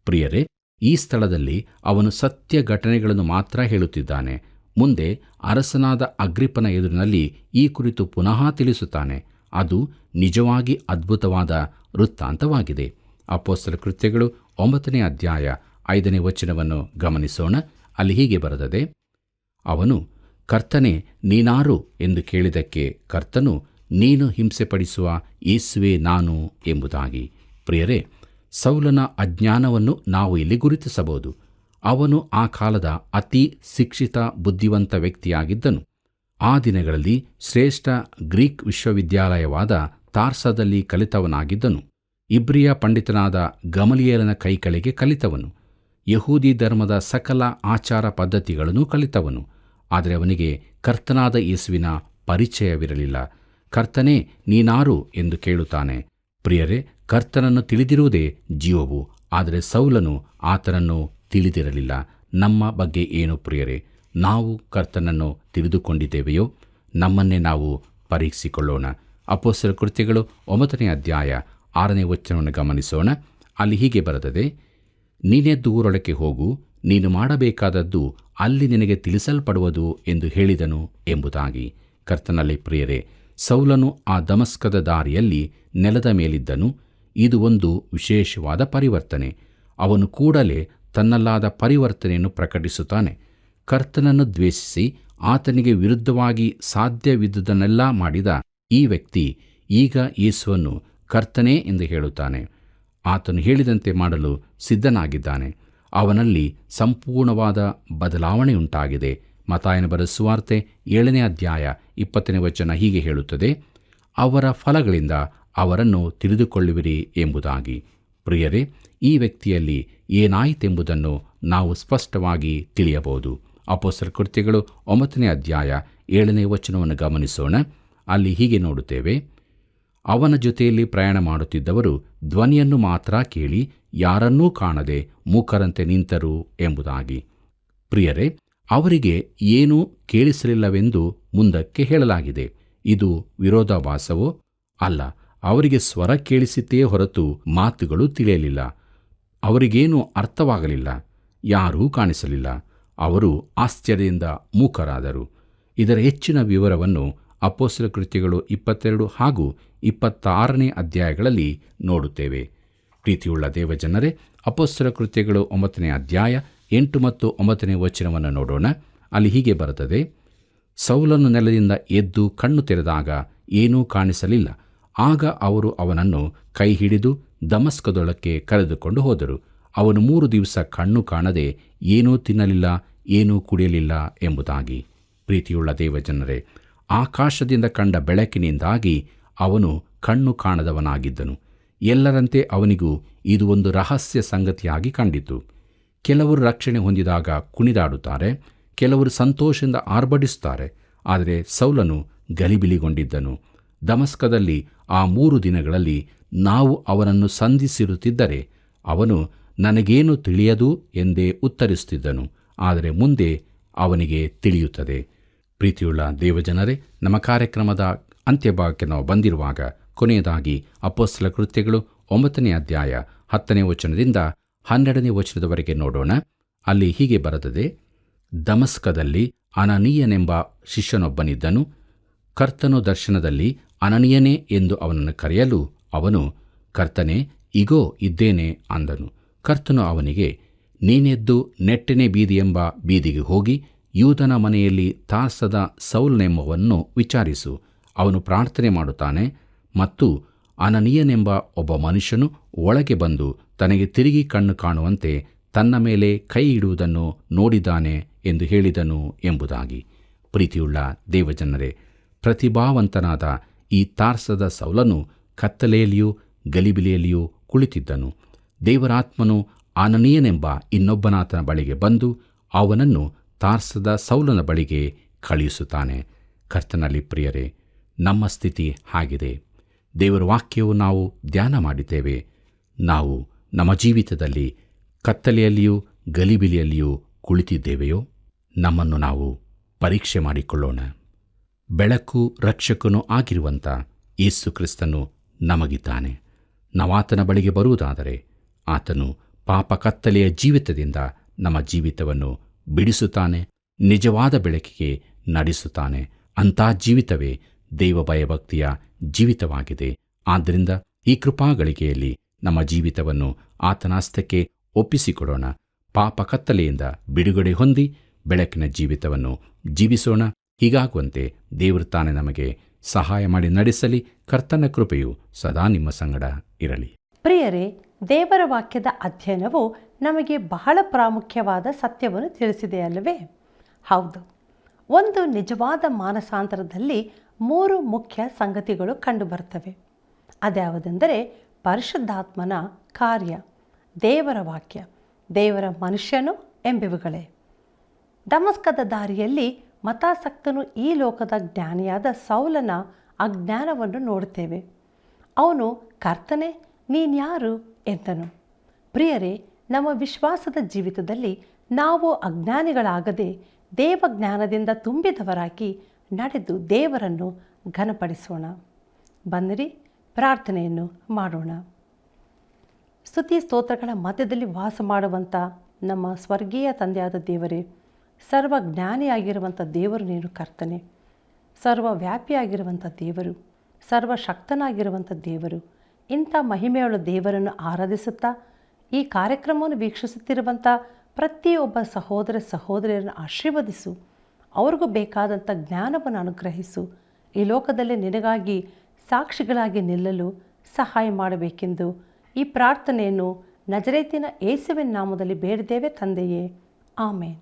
[SPEAKER 2] ಪ್ರಿಯರೇ, ಈ ಸ್ಥಳದಲ್ಲಿ ಅವನು ಸತ್ಯ ಘಟನೆಗಳನ್ನು ಮಾತ್ರ ಹೇಳುತ್ತಿದ್ದಾನೆ. ಮುಂದೆ ಅರಸನಾದ ಅಗ್ರಿಪ್ಪನ ಎದುರಿನಲ್ಲಿ ಈ ಕುರಿತು ಪುನಃ ತಿಳಿಸುತ್ತಾನೆ. ಅದು ನಿಜವಾಗಿ ಅದ್ಭುತವಾದ ವೃತ್ತಾಂತವಾಗಿದೆ. ಅಪೊಸ್ತಲ ಕೃತ್ಯಗಳು 9ನೇ ಅಧ್ಯಾಯ 5ನೇ ವಚನವನ್ನು ಗಮನಿಸೋಣ. ಅಲ್ಲಿ ಹೀಗೆ ಬರೆದದೆ: ಅವನು, ಕರ್ತನೇ, ನೀನಾರು ಎಂದು ಕೇಳಿದಕ್ಕೆ ಕರ್ತನು, ನೀನು ಹಿಂಸೆಪಡಿಸುವ ಯೇಸುವೇ ನಾನು ಎಂಬುದಾಗಿ. ಪ್ರಿಯರೇ, ಸೌಲನ ಅಜ್ಞಾನವನ್ನು ನಾವು ಇಲ್ಲಿ ಗುರುತಿಸಬಹುದು. ಅವನು ಆ ಕಾಲದ ಅತಿ ಶಿಕ್ಷಿತ ಬುದ್ಧಿವಂತ ವ್ಯಕ್ತಿಯಾಗಿದ್ದನು. ಆ ದಿನಗಳಲ್ಲಿ ಶ್ರೇಷ್ಠ ಗ್ರೀಕ್ ವಿಶ್ವವಿದ್ಯಾಲಯವಾದ ತಾರ್ಸದಲ್ಲಿ ಕಲಿತವನಾಗಿದ್ದನು. ಇಬ್ರಿಯ ಪಂಡಿತನಾದ ಗಮಲಿಯೇಲನ ಕೈಕೆಳಗೆ ಕಲಿತವನು. ಯಹೂದಿ ಧರ್ಮದ ಸಕಲ ಆಚಾರ ಪದ್ಧತಿಗಳನ್ನು ಕಲಿತವನು. ಆದರೆ ಅವನಿಗೆ ಕರ್ತನಾದ ಯೇಸುವಿನ ಪರಿಚಯವಿರಲಿಲ್ಲ. ಕರ್ತನೇ, ನೀನಾರು ಎಂದು ಕೇಳುತ್ತಾನೆ. ಪ್ರಿಯರೇ, ಕರ್ತನನ್ನು ತಿಳಿದಿರುವುದೇ ಜೀವವು. ಆದರೆ ಸೌಲನು ಆತನನ್ನು ತಿಳಿದಿರಲಿಲ್ಲ. ನಮ್ಮ ಬಗ್ಗೆ ಏನು ಪ್ರಿಯರೇ? ನಾವು ಕರ್ತನನ್ನು ತಿಳಿದುಕೊಂಡಿದ್ದೇವೆಯೋ? ನಮ್ಮನ್ನೇ ನಾವು ಪರೀಕ್ಷಿಸಿಕೊಳ್ಳೋಣ. ಅಪೊಸ್ತಲರ ಕೃತ್ಯಗಳು 9ನೇ ಅಧ್ಯಾಯ 6ನೇ ವಚನವನ್ನು ಗಮನಿಸೋಣ. ಅಲ್ಲಿ ಹೀಗೆ ಬರೆದಿದೆ, ನೀನೆದ್ದು ಊರೊಳಕ್ಕೆ ಹೋಗು, ನೀನು ಮಾಡಬೇಕಾದದ್ದು ಅಲ್ಲಿ ನಿನಗೆ ತಿಳಿಸಲ್ಪಡುವುದು ಎಂದು ಹೇಳಿದನು ಎಂಬುದಾಗಿ. ಕರ್ತನಲ್ಲಿ ಪ್ರಿಯರೇ, ಸೌಲನು ಆ ದಮಸ್ಕದ ದಾರಿಯಲ್ಲಿ ನೆಲದ ಮೇಲಿದ್ದನು. ಇದು ಒಂದು ವಿಶೇಷವಾದ ಪರಿವರ್ತನೆ. ಅವನು ಕೂಡಲೇ ತನ್ನಲ್ಲಾದ ಪರಿವರ್ತನೆಯನ್ನು ಪ್ರಕಟಿಸುತ್ತಾನೆ. ಕರ್ತನನ್ನು ದ್ವೇಷಿಸಿ ಆತನಿಗೆ ವಿರುದ್ಧವಾಗಿ ಸಾಧ್ಯವಿದ್ದುದನ್ನೆಲ್ಲ ಮಾಡಿದ ಈ ವ್ಯಕ್ತಿ ಈಗ ಯೇಸುವನ್ನು ಕರ್ತನೇ ಎಂದು ಹೇಳುತ್ತಾನೆ. ಆತನು ಹೇಳಿದಂತೆ ಮಾಡಲು ಸಿದ್ಧನಾಗಿದ್ದಾನೆ. ಅವನಲ್ಲಿ ಸಂಪೂರ್ಣವಾದ ಬದಲಾವಣೆಯುಂಟಾಗಿದೆ. ಮತ್ತಾಯನ ಬರೆದ ಸುವಾರ್ತೆ 7ನೇ ಅಧ್ಯಾಯ 20ನೇ ವಚನ ಹೀಗೆ ಹೇಳುತ್ತದೆ, ಅವರ ಫಲಗಳಿಂದ ಅವರನ್ನು ತಿಳಿದುಕೊಳ್ಳುವಿರಿ ಎಂಬುದಾಗಿ. ಪ್ರಿಯರೇ, ಈ ವ್ಯಕ್ತಿಯಲ್ಲಿ ಏನಾಯಿತೆಂಬುದನ್ನು ನಾವು ಸ್ಪಷ್ಟವಾಗಿ ತಿಳಿಯಬಹುದು. ಅಪೊಸ್ತಲರ ಕೃತ್ಯಗಳು 9ನೇ ಅಧ್ಯಾಯ 7ನೇ ವಚನವನ್ನು ಗಮನಿಸೋಣ. ಅಲ್ಲಿ ಹೀಗೆ ನೋಡುತ್ತೇವೆ, ಅವನ ಜೊತೆಯಲ್ಲಿ ಪ್ರಯಾಣ ಮಾಡುತ್ತಿದ್ದವರು ಧ್ವನಿಯನ್ನು ಮಾತ್ರ ಕೇಳಿ ಯಾರನ್ನೂ ಕಾಣದೆ ಮೂಕರಂತೆ ನಿಂತರು ಎಂಬುದಾಗಿ. ಪ್ರಿಯರೇ, ಅವರಿಗೆ ಏನೂ ಕೇಳಿಸಲಿಲ್ಲವೆಂದು ಮುಂದಕ್ಕೆ ಹೇಳಲಾಗಿದೆ. ಇದು ವಿರೋಧಾಭಾಸವೋ ಅಲ್ಲ. ಅವರಿಗೆ ಸ್ವರ ಕೇಳಿಸಿತೇ ಹೊರತು ಮಾತುಗಳು ತಿಳಿಯಲಿಲ್ಲ. ಅವರಿಗೇನೂ ಅರ್ಥವಾಗಲಿಲ್ಲ. ಯಾರೂ ಕಾಣಿಸಲಿಲ್ಲ. ಅವರು ಆಶ್ಚರ್ಯದಿಂದ ಮೂಕರಾದರು. ಇದರ ಹೆಚ್ಚಿನ ವಿವರವನ್ನು ಅಪೊಸ್ತಲರ ಕೃತ್ಯಗಳು 22 ಹಾಗೂ 26ನೇ ಅಧ್ಯಾಯಗಳಲ್ಲಿ ನೋಡುತ್ತೇವೆ. ಪ್ರೀತಿಯುಳ್ಳ ದೇವಜನರೇ, ಅಪೊಸ್ತಲರ ಕೃತ್ಯಗಳು 9ನೇ ಅಧ್ಯಾಯ 8 ಮತ್ತು 9ನೇ ವಚನವನ್ನು ನೋಡೋಣ. ಅಲ್ಲಿ ಹೀಗೆ ಬರುತ್ತದೆ, ಸೌಲನು ನೆಲದಿಂದ ಎದ್ದು ಕಣ್ಣು ತೆರೆದಾಗ ಏನೂ ಕಾಣಿಸಲಿಲ್ಲ. ಆಗ ಅವರು ಅವನನ್ನು ಕೈ ಹಿಡಿದು ದಮಸ್ಕದೊಳಕ್ಕೆ ಕರೆದುಕೊಂಡು ಹೋದರು. ಅವನು 3 ದಿವಸ ಕಣ್ಣು ಕಾಣದೆ ಏನೂ ತಿನ್ನಲಿಲ್ಲ, ಏನೂ ಕುಡಿಯಲಿಲ್ಲ ಎಂಬುದಾಗಿ. ಪ್ರೀತಿಯುಳ್ಳ ದೇವಜನರೇ, ಆಕಾಶದಿಂದ ಕಂಡ ಬೆಳಕಿನಿಂದಾಗಿ ಅವನು ಕಣ್ಣು ಕಾಣದವನಾಗಿದ್ದನು. ಎಲ್ಲರಂತೆ ಅವನಿಗೂ ಇದು ಒಂದು ರಹಸ್ಯ ಸಂಗತಿಯಾಗಿ ಕಂಡಿತು. ಕೆಲವರು ರಕ್ಷಣೆ ಹೊಂದಿದಾಗ ಕುಣಿದಾಡುತ್ತಾರೆ, ಕೆಲವರು ಸಂತೋಷದಿಂದ ಆರ್ಭಟಿಸುತ್ತಾರೆ. ಆದರೆ ಸೌಲನು ಗಲಿಬಿಲಿಗೊಂಡಿದ್ದನು. ದಮಸ್ಕದಲ್ಲಿ ಆ 3 ದಿನಗಳಲ್ಲಿ ನಾವು ಅವನನ್ನು ಸಂಧಿಸಿರುತ್ತಿದ್ದರೆ ಅವನು ನನಗೇನು ತಿಳಿಯದು ಎಂದೇ ಉತ್ತರಿಸುತ್ತಿದ್ದನು. ಆದರೆ ಮುಂದೆ ಅವನಿಗೆ ತಿಳಿಯುತ್ತದೆ. ಪ್ರೀತಿಯುಳ್ಳ ದೇವಜನರೇ, ನಮ್ಮ ಕಾರ್ಯಕ್ರಮದ ಅಂತ್ಯಭಾಗಕ್ಕೆ ನಾವು ಬಂದಿರುವಾಗ ಕೊನೆಯದಾಗಿ ಅಪೊಸ್ತಲರ ಕೃತ್ಯಗಳು 9ನೇ ಅಧ್ಯಾಯ 10ನೇ ವಚನದಿಂದ 12ನೇ ವಚನದವರೆಗೆ ನೋಡೋಣ. ಅಲ್ಲಿ ಹೀಗೆ ಬರೆದಿದೆ, ದಮಸ್ಕದಲ್ಲಿ ಅನನೀಯನೆಂಬ ಶಿಷ್ಯನೊಬ್ಬನಿದ್ದನು. ಕರ್ತನು ದರ್ಶನದಲ್ಲಿ ಅನನೀಯನೇ ಎಂದು ಅವನನ್ನು ಕರೆಯಲು ಅವನು, ಕರ್ತನೇ, ಇಗೋ ಇದ್ದೇನೆ ಅಂದನು. ಕರ್ತನು ಅವನಿಗೆ, ನೀನೆದ್ದು ನೆಟ್ಟನೆ ಬೀದಿ ಎಂಬ ಬೀದಿಗೆ ಹೋಗಿ ಯೂದನ ಮನೆಯಲ್ಲಿ ತಾರ್ಸದ ಸೌಲನೆಂಬವನ್ನು ವಿಚಾರಿಸು. ಅವನು ಪ್ರಾರ್ಥನೆ ಮಾಡುತ್ತಾನೆ ಮತ್ತು ಅನನೀಯನೆಂಬ ಒಬ್ಬ ಮನುಷ್ಯನು ಒಳಗೆ ಬಂದು ತನಗೆ ತಿರುಗಿ ಕಣ್ಣು ಕಾಣುವಂತೆ ತನ್ನ ಮೇಲೆ ಕೈ ಇಡುವುದನ್ನು ನೋಡಿದ್ದಾನೆ ಎಂದು ಹೇಳಿದನು ಎಂಬುದಾಗಿ. ಪ್ರೀತಿಯುಳ್ಳ ದೇವಜನರೇ, ಪ್ರತಿಭಾವಂತನಾದ ಈ ತಾರ್ಸದ ಸೌಲನು ಕತ್ತಲೆಯಲ್ಲಿಯೂ ಗಲಿಬಿಲಿಯಲ್ಲಿಯೂ ಕುಳಿತಿದ್ದನು. ದೇವರಾತ್ಮನು ಅನನೀಯನೆಂಬ ಇನ್ನೊಬ್ಬನಾತನ ಬಳಿಗೆ ಬಂದು ಅವನನ್ನು ತಾರ್ಸದ ಸೌಲನ ಬಳಿಗೆ ಕಳುಹಿಸುತ್ತಾನೆ. ಕರ್ತನಲ್ಲಿ ಪ್ರಿಯರೇ, ನಮ್ಮ ಸ್ಥಿತಿ ಹಾಗಿದೆ. ದೇವರ ವಾಕ್ಯವು ನಾವು ಧ್ಯಾನ ಮಾಡಿದ್ದೇವೆ. ನಾವು ನಮ್ಮ ಜೀವಿತದಲ್ಲಿ ಕತ್ತಲೆಯಲ್ಲಿಯೂ ಗಲಿಬಿಲಿಯಲ್ಲಿಯೂ ಕುಳಿತಿದ್ದೇವೆಯೋ? ನಮ್ಮನ್ನು ನಾವು ಪರೀಕ್ಷೆ ಮಾಡಿಕೊಳ್ಳೋಣ. ಬೆಳಕು ರಕ್ಷಕನೂ ಆಗಿರುವಂಥ ಯೇಸು ಕ್ರಿಸ್ತನು ನಮಗಿದ್ದಾನೆ. ನಾವಾತನ ಬಳಿಗೆ ಬರುವುದಾದರೆ ಆತನು ಪಾಪ ಕತ್ತಲೆಯ ಜೀವಿತದಿಂದ ನಮ್ಮ ಜೀವಿತವನ್ನು ಬಿಡಿಸುತ್ತಾನೆ, ನಿಜವಾದ ಬೆಳಕಿಗೆ ನಡೆಸುತ್ತಾನೆ. ಅಂಥ ಜೀವಿತವೇ ದೈವ ಭಯಭಕ್ತಿಯ ಜೀವಿತವಾಗಿದೆ. ಆದ್ದರಿಂದ ಈ ಕೃಪಾಗಳಿಗೆಯಲ್ಲಿ ನಮ್ಮ ಜೀವಿತವನ್ನು ಆತನ ಹಸ್ತಕ್ಕೆ ಒಪ್ಪಿಸಿಕೊಡೋಣ. ಪಾಪ ಕತ್ತಲೆಯಿಂದ ಬಿಡುಗಡೆ ಹೊಂದಿ ಬೆಳಕಿನ ಜೀವಿತವನ್ನು ಜೀವಿಸೋಣ. ಹೀಗಾಗುವಂತೆ ದೇವರು ತಾನೇ ನಮಗೆ ಸಹಾಯ ಮಾಡಿ ನಡೆಸಲಿ. ಕರ್ತನ ಕೃಪೆಯು ಸದಾ ನಿಮ್ಮ ಸಂಗಡ ಇರಲಿ.
[SPEAKER 1] ಪ್ರಿಯರೇ, ದೇವರ ವಾಕ್ಯದ ಅಧ್ಯಯನವು ನಮಗೆ ಬಹಳ ಪ್ರಾಮುಖ್ಯವಾದ ಸತ್ಯವನ್ನು ತಿಳಿಸಿದೆ ಅಲ್ಲವೇ? ಹೌದು. ಒಂದು ನಿಜವಾದ ಮಾನಸಾಂತರದಲ್ಲಿ 3 ಮುಖ್ಯ ಸಂಗತಿಗಳು ಕಂಡುಬರ್ತವೆ. ಅದ್ಯಾವುದೆಂದರೆ ಪರಿಶುದ್ಧಾತ್ಮನ ಕಾರ್ಯ, ದೇವರ ವಾಕ್ಯ, ದೇವರ ಮನುಷ್ಯನು ಎಂಬಿವುಗಳೇ. ದಮಸ್ಕದ ದಾರಿಯಲ್ಲಿ ಮತಾಸಕ್ತನು ಈ ಲೋಕದ ಜ್ಞಾನಿಯಾದ ಸೌಲನ ಅಜ್ಞಾನವನ್ನು ನೋಡುತ್ತೇವೆ. ಅವನು, ಕರ್ತನೇ, ನೀನ್ಯಾರು ಎಂದನು. ಪ್ರಿಯರೇ, ನಮ್ಮ ವಿಶ್ವಾಸದ ಜೀವಿತದಲ್ಲಿ ನಾವು ಅಜ್ಞಾನಿಗಳಾಗದೆ ದೇವಜ್ಞಾನದಿಂದ ತುಂಬಿದವರಾಗಿ ನಡೆದು ದೇವರನ್ನು ಘನಪಡಿಸೋಣ. ಬನ್ನಿರಿ ಪ್ರಾರ್ಥನೆಯನ್ನು ಮಾಡೋಣ. ಸ್ತುತಿ ಸ್ತೋತ್ರಗಳ ಮಧ್ಯದಲ್ಲಿ ವಾಸ ಮಾಡುವಂಥ ನಮ್ಮ ಸ್ವರ್ಗೀಯ ತಂದೆಯಾದ ದೇವರೇ, ಸರ್ವಜ್ಞಾನಿಯಾಗಿರುವಂಥ ದೇವರು ನೀನು ಕರ್ತನೆ, ಸರ್ವವ್ಯಾಪಿಯಾಗಿರುವಂಥ ದೇವರು, ಸರ್ವಶಕ್ತನಾಗಿರುವಂಥ ದೇವರು. ಇಂಥ ಮಹಿಮೆಯುಳ್ಳ ದೇವರನ್ನು ಆರಾಧಿಸುತ್ತಾ ಈ ಕಾರ್ಯಕ್ರಮವನ್ನು ವೀಕ್ಷಿಸುತ್ತಿರುವಂಥ ಪ್ರತಿಯೊಬ್ಬ ಸಹೋದರ ಸಹೋದರಿಯರನ್ನು ಆಶೀರ್ವದಿಸು. ಅವ್ರಿಗೂ ಬೇಕಾದಂಥ ಜ್ಞಾನವನ್ನು ಅನುಗ್ರಹಿಸು. ಈ ಲೋಕದಲ್ಲಿ ನಿನಗಾಗಿ ಸಾಕ್ಷಿಗಳಾಗಿ ನಿಲ್ಲಲು ಸಹಾಯ ಮಾಡಬೇಕೆಂದು ಈ ಪ್ರಾರ್ಥನೆಯನ್ನು ನಜರೇತಿನ ಯೇಸುವಿನ ನಾಮದಲ್ಲಿ ಬೇಡಿದ್ದೇವೆ ತಂದೆಯೇ, ಆಮೇನ್.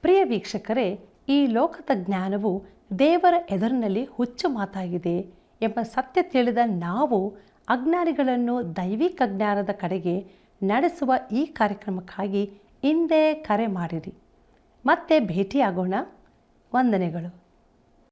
[SPEAKER 1] ಪ್ರಿಯ ವೀಕ್ಷಕರೇ, ಈ ಲೋಕದ ಜ್ಞಾನವು ದೇವರ ಎದುರಿನಲ್ಲಿ ಹುಚ್ಚು ಮಾತಾಗಿದೆ ಎಂಬ ಸತ್ಯ ತಿಳಿದ ನಾವು ಅಜ್ಞಾನಿಗಳನ್ನು ದೈವಿಕ ಜ್ಞಾನದ ಕಡೆಗೆ ನಡೆಸುವ ಈ ಕಾರ್ಯಕ್ರಮಕ್ಕಾಗಿ ಹಿಂದೆ ಕರೆ ಮಾಡಿರಿ. ಮತ್ತೆ ಭೇಟಿಯಾಗೋಣ. ವಂದನೆಗಳು.